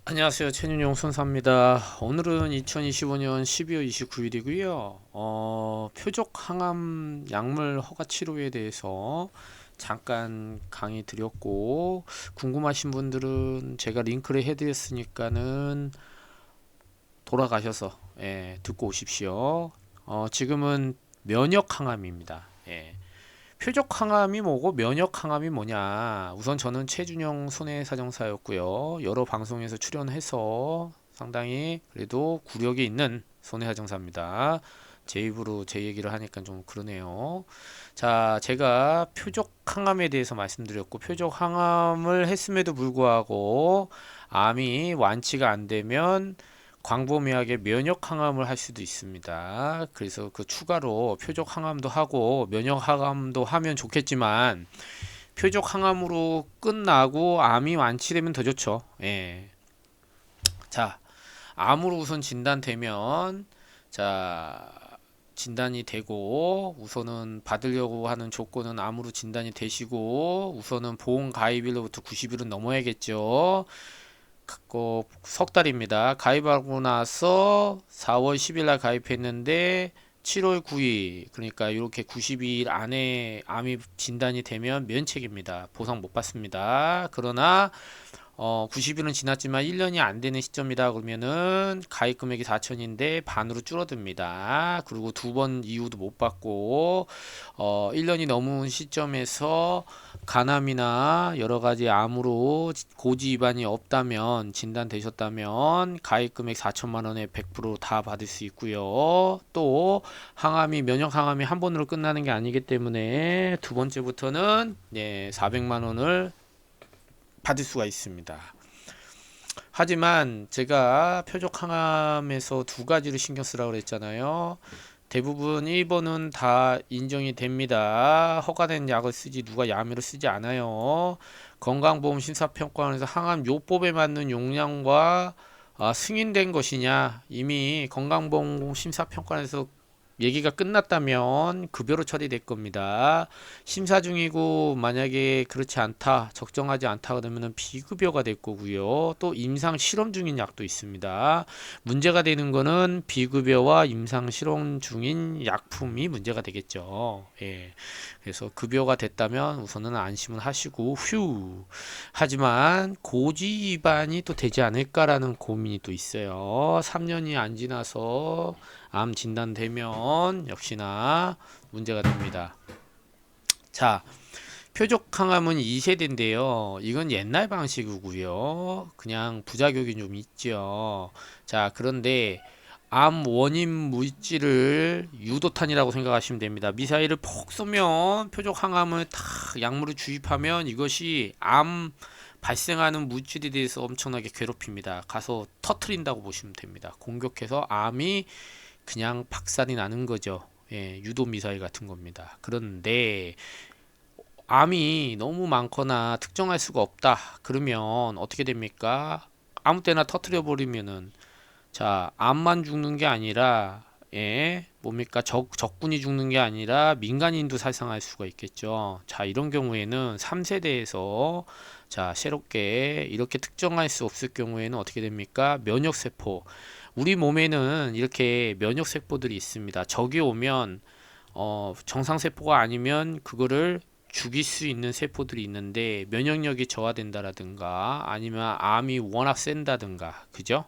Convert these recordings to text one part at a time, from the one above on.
안녕하세요. 최윤용 선사입니다. 오늘은 2025년 12월 29일이고요. 표적 항암 약물 허가 치료에 대해서 잠깐 강의 드렸고, 궁금하신 분들은 제가 링크를 해드렸으니까는 돌아가셔서 듣고 오십시오. 지금은 면역 항암입니다. 표적 항암이 뭐고 면역 항암이 뭐냐? 우선 저는 최준영 손해사정사였고요. 여러 방송에서 출연해서 상당히 그래도 구력이 있는 손해사정사입니다. 제 입으로 제 얘기를 하니까 좀 그러네요. 자, 제가 표적 항암에 대해서 말씀드렸고, 표적 항암을 했음에도 불구하고 암이 완치가 안 되면 광범위하게 면역 항암을 할 수도 있습니다. 그래서 그 추가로 표적 항암도 하고 면역 항암도 하면 좋겠지만 표적 항암으로 끝나고 암이 완치되면 더 좋죠. 자, 암으로 우선 진단되면 자, 진단이 되고 우선은 받으려고 하는 조건은 암으로 진단이 되시고 우선은 보험 가입일로부터 90일은 넘어야겠죠. 석 달입니다. 가입하고 나서 4월 10일 날 가입했는데 7월 9일 그러니까 이렇게 92일 안에 암이 진단이 되면 면책입니다. 보상 못 받습니다. 그러나 90일은 지났지만 1년이 안 되는 시점이다 그러면은 가입 금액이 4천인데 반으로 줄어듭니다. 그리고 두 번 이후도 못 받고 1년이 넘은 시점에서 간암이나 여러 가지 암으로 고지 위반이 없다면 진단되셨다면 가입 금액 4천만 원에 100%다 받을 수 있고요. 또 항암이 면역 항암이 한 번으로 끝나는 게 아니기 때문에 두 번째부터는 400만 원을 받을 수가 있습니다. 하지만 제가 표적 항암에서 두 가지를 신경 쓰라고 그랬잖아요. 대부분 1번은 다 인정이 됩니다. 허가된 약을 쓰지 누가 야매로 쓰지 않아요. 건강보험 심사평가원에서 항암 요법에 맞는 용량과 승인된 것이냐 이미 건강보험 심사평가원에서 얘기가 끝났다면 급여로 처리될 겁니다. 심사 중이고 만약에 그렇지 않다, 적정하지 않다 그러면 비급여가 될 거고요. 또 임상 실험 중인 약도 있습니다. 문제가 되는 거는 비급여와 임상 실험 중인 약품이 문제가 되겠죠. 그래서 급여가 됐다면 우선은 안심을 하시고 휴. 하지만 고지 위반이 또 되지 않을까라는 고민이 또 있어요. 3년이 안 지나서 암 진단되면 역시나 문제가 됩니다. 자, 표적 항암은 2세대인데요. 이건 옛날 방식이고요. 그냥 부작용이 좀 있죠. 자, 그런데 암 원인 물질을 유도탄이라고 생각하시면 됩니다. 미사일을 폭 쏘면 표적 항암을 탁 약물을 주입하면 이것이 암 발생하는 물질에 대해서 엄청나게 괴롭힙니다. 가서 터트린다고 보시면 됩니다. 공격해서 암이 그냥 박살이 나는 거죠. 유도 미사일 같은 겁니다. 그런데 암이 너무 많거나 특정할 수가 없다. 그러면 어떻게 됩니까? 아무 때나 터트려 버리면은 자, 암만 죽는 게 아니라 뭡니까? 적군이 죽는 게 아니라 민간인도 살상할 수가 있겠죠. 자, 이런 경우에는 3세대에서 자, 새롭게 이렇게 특정할 수 없을 경우에는 어떻게 됩니까? 면역세포. 우리 몸에는 이렇게 면역세포들이 있습니다. 적이 오면 정상세포가 아니면 그거를 죽일 수 있는 세포들이 있는데 면역력이 저하된다라든가 아니면 암이 워낙 센다든가 그죠?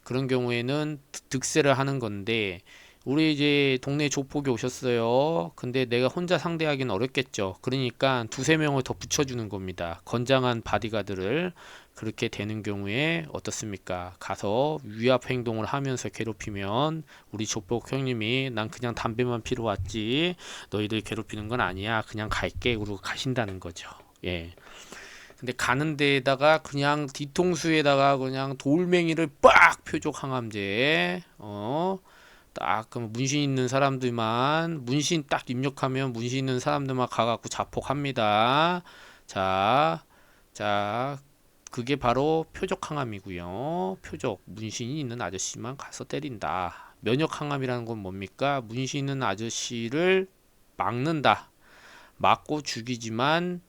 그런 경우에는 득세를 하는 건데 우리 이제 동네 조폭이 오셨어요. 근데 내가 혼자 상대하기는 어렵겠죠. 그러니까 두세 명을 더 붙여주는 겁니다. 건장한 바디가드를. 그렇게 되는 경우에 어떻습니까? 가서 위압 행동을 하면서 괴롭히면 우리 조폭 형님이 난 그냥 담배만 피러 왔지 너희들 괴롭히는 건 아니야. 그냥 갈게. 그러고 가신다는 거죠. 근데 가는 데에다가 그냥 뒤통수에다가 그냥 돌멩이를 빡 표적 항암제 딱 그럼 문신 있는 사람들만 문신 딱 입력하면 문신 있는 사람들만 가갖고 자폭합니다. 자, 자 그게 바로 표적 항암이고요. 표적 문신이 있는 아저씨만 가서 때린다. 면역 항암이라는 건 뭡니까? 문신 있는 아저씨를 막는다. 막고 죽이지만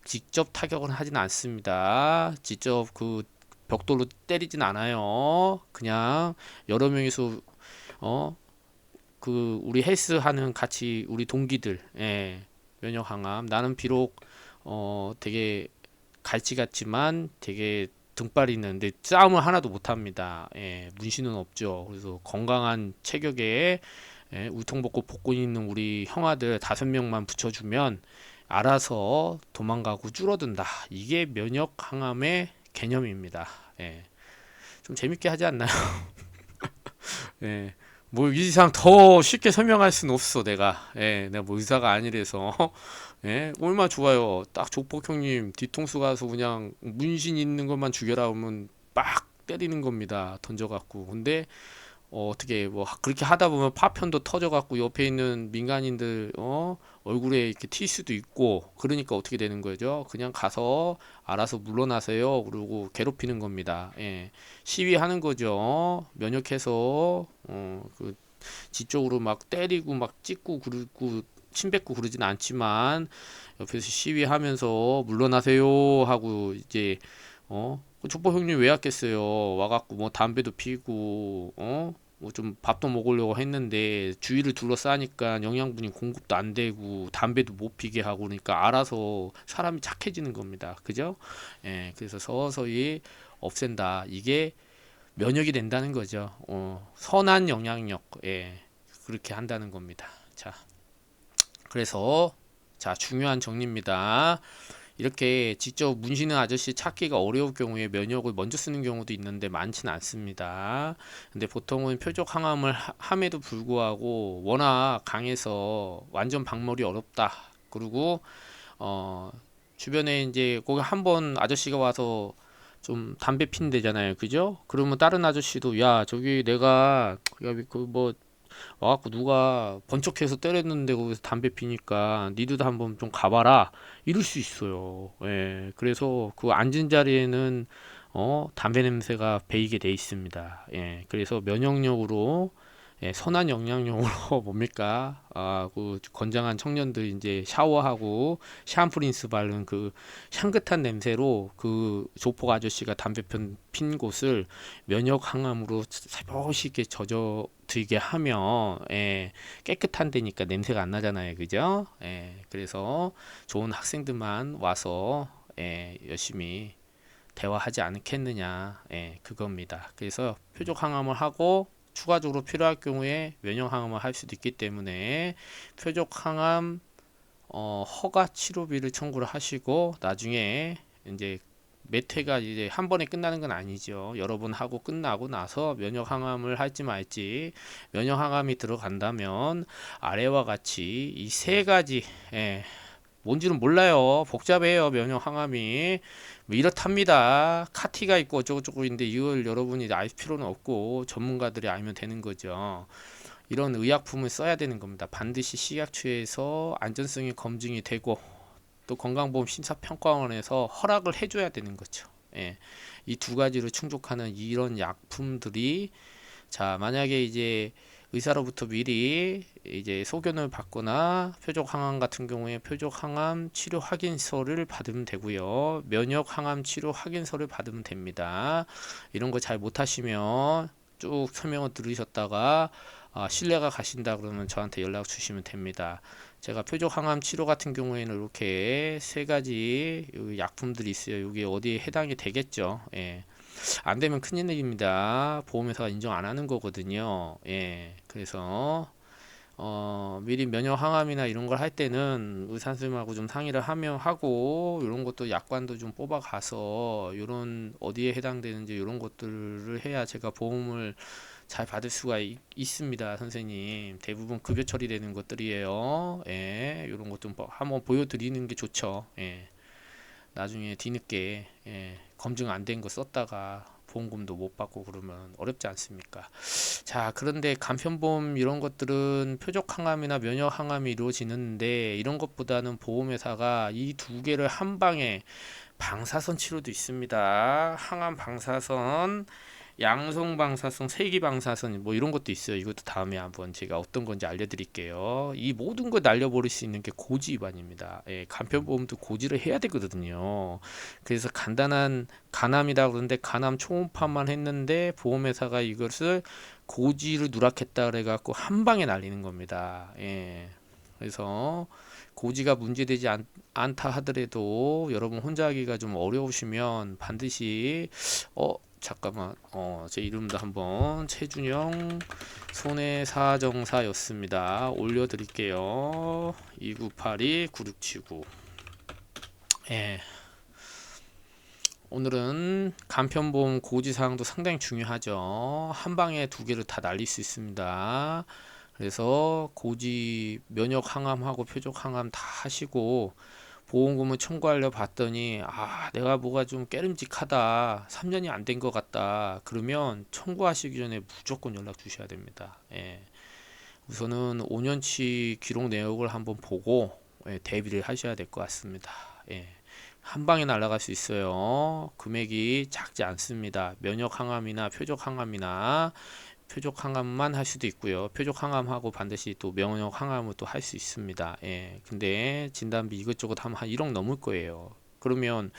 직접 타격은 하진 않습니다. 직접 그 벽돌로 때리진 않아요. 그냥 여러 명이서 어 그 우리 헬스 하는 같이 우리 동기들, 예, 면역 항암. 나는 비록 되게 갈치 같지만 되게 등발이 있는데 싸움을 하나도 못 합니다. 예, 문신은 없죠. 그래서 건강한 체격에, 예, 울통벗고 복근 있는 우리 형아들 5명만 붙여주면 알아서 도망가고 줄어든다. 이게 면역 항암의 개념입니다. 예, 좀 재밌게 하지 않나요? 예. 뭐 이상 더 쉽게 설명할 수는 없어 내가. 예, 내가 뭐 의사가 아니라서. 예, 얼마 좋아요. 딱 조폭 형님 뒤통수 가서 그냥 문신 있는 것만 죽여라 하면 빡 때리는 겁니다. 던져갖고. 근데 어떻게 뭐 그렇게 하다 보면 파편도 터져갖고 옆에 있는 민간인들 얼굴에 이렇게 튈 수도 있고, 그러니까 어떻게 되는 거죠? 그냥 가서 알아서 물러나세요. 그러고 괴롭히는 겁니다. 예. 시위하는 거죠. 면역해서 그 지쪽으로 막 때리고 막 찍고 그러고 침 뱉고 그러진 않지만 옆에서 시위하면서 물러나세요 하고 이제 그 족보 형님 왜 왔겠어요. 와갖고 뭐 담배도 피고 뭐 좀 밥도 먹으려고 했는데 주위를 둘러싸니까 영양분이 공급도 안 되고 담배도 못 피게 하고 그러니까 알아서 사람이 착해지는 겁니다. 그죠? 예, 그래서 서서히 없앤다. 이게 면역이 된다는 거죠. 선한 영향력, 예, 그렇게 한다는 겁니다. 자, 그래서 자, 중요한 정리입니다. 이렇게 직접 문신은 아저씨 찾기가 어려울 경우에 면역을 먼저 쓰는 경우도 있는데 많지는 않습니다. 근데 보통은 표적 항암을 함에도 불구하고 워낙 강해서 완전 박멸이 어렵다. 그리고 어 주변에 이제 거기 한번 아저씨가 와서 좀 담배 핀대잖아요. 그죠? 그러면 다른 아저씨도 야 저기 내가 야그뭐 와갖고 누가 번쩍해서 때렸는데 거기서 담배 피니까 니도 한번 좀 가봐라 이럴 수 있어요. 예, 그래서 그 앉은 자리에는 담배 냄새가 배이게 돼 있습니다. 예, 그래서 면역력으로, 예, 선한 영향력으로 뭡니까? 그 건장한 청년들 이제 샤워하고 샴푸린스 바른 그 향긋한 냄새로 그 조폭 아저씨가 담배 핀 곳을 면역 항암으로 살포시 이렇게 젖어 들게 하면, 예, 깨끗한 데니까 냄새가 안 나잖아요. 그죠? 예, 그래서 좋은 학생들만 와서, 예, 열심히 대화하지 않겠느냐, 예, 그겁니다. 그래서 표적 항암을 하고 추가적으로 필요할 경우에 면역 항암을 할 수도 있기 때문에 표적 항암 허가 치료비를 청구를 하시고 나중에 이제 몇 회가 이제 한 번에 끝나는 건 아니죠. 여러 번 하고 끝나고 나서 면역 항암을 할지 말지, 면역 항암이 들어간다면 아래와 같이 이 세 가지, 예, 뭔지는 몰라요. 복잡해요. 면역 항암이 뭐 이렇답니다. 카티가 있고 어쩌고저쩌고 있는데 이걸 여러분이 알 필요는 없고 전문가들이 알면 되는 거죠. 이런 의약품을 써야 되는 겁니다. 반드시 식약처에서 안전성이 검증이 되고 또 건강보험 심사평가원에서 허락을 해줘야 되는 거죠. 예, 이 두 가지로 충족하는 이런 약품들이, 자, 만약에 이제 의사로부터 미리 이제 소견을 받거나 표적 항암 같은 경우에 표적 항암 치료 확인서를 받으면 되고요. 면역 항암 치료 확인서를 받으면 됩니다. 이런 거 잘 못하시면 쭉 설명을 들으셨다가 신뢰가 가신다 그러면 저한테 연락 주시면 됩니다. 제가 표적 항암 치료 같은 경우에는 이렇게 세 가지 약품들이 있어요. 이게 어디에 해당이 되겠죠. 예. 안 되면 큰일입니다. 보험회사가 인정 안 하는 거거든요. 예. 그래서 미리 면역 항암이나 이런 걸 할 때는 의사 선생님하고 좀 상의를 하고 이런 것도 약관도 좀 뽑아 가서 이런 어디에 해당되는지 이런 것들을 해야 제가 보험을 잘 받을 수가 있습니다, 선생님. 대부분 급여 처리되는 것들이에요. 예, 이런 것 좀 한번 보여드리는 게 좋죠. 예, 나중에 뒤늦게, 예, 검증 안 된 거 썼다가 보험금도 못 받고 그러면 어렵지 않습니까? 자, 그런데 간편보험 이런 것들은 표적 항암이나 면역 항암이 이루어지는데 이런 것보다는 보험회사가 이 두 개를 한 방에 방사선 치료도 있습니다. 항암 방사선, 양성방사성, 세기방사선 뭐 이런 것도 있어요. 이것도 다음에 한번 제가 어떤 건지 알려드릴게요. 이 모든 걸 날려버릴 수 있는 게 고지 위반입니다. 예, 간편보험도 고지를 해야 되거든요. 그래서 간단한 간암이다 그러는데 간암 초음파만 했는데 보험회사가 이것을 고지를 누락했다 그래갖고 한 방에 날리는 겁니다. 예. 그래서 고지가 문제되지 않다 하더라도 여러분 혼자 하기가 좀 어려우시면 반드시 잠깐만 제 이름도 한번 최준영 손해사정사였습니다. 올려드릴게요. 2982-9679. 예. 오늘은 간편보험 고지사항도 상당히 중요하죠. 한 방에 두 개를 다 날릴 수 있습니다. 그래서 고지 면역 항암하고 표적 항암 다 하시고 보험금을 청구하려 봤더니 내가 뭐가 좀 깨름직하다, 3년이 안 된 것 같다, 그러면 청구하시기 전에 무조건 연락 주셔야 됩니다. 예. 우선은 5년치 기록 내역을 한번 보고 대비를 하셔야 될 것 같습니다. 예. 한 방에 날아갈 수 있어요. 금액이 작지 않습니다. 면역 항암이나 표적 항암이나 표적 항암만 할 수도 있고요. 표적 항암하고 반드시 또 면역 항암을 또 할 수 있습니다. 예. 근데 진단비 이것저것 하면 한 1억 넘을 거예요. 그러면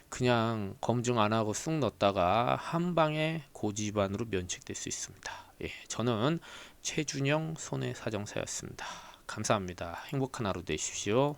그냥 검증 안 하고 쑥 넣었다가 한 방에 고지 위반으로 면책될 수 있습니다. 예. 저는 최준영 손해사정사였습니다. 감사합니다. 행복한 하루 되십시오.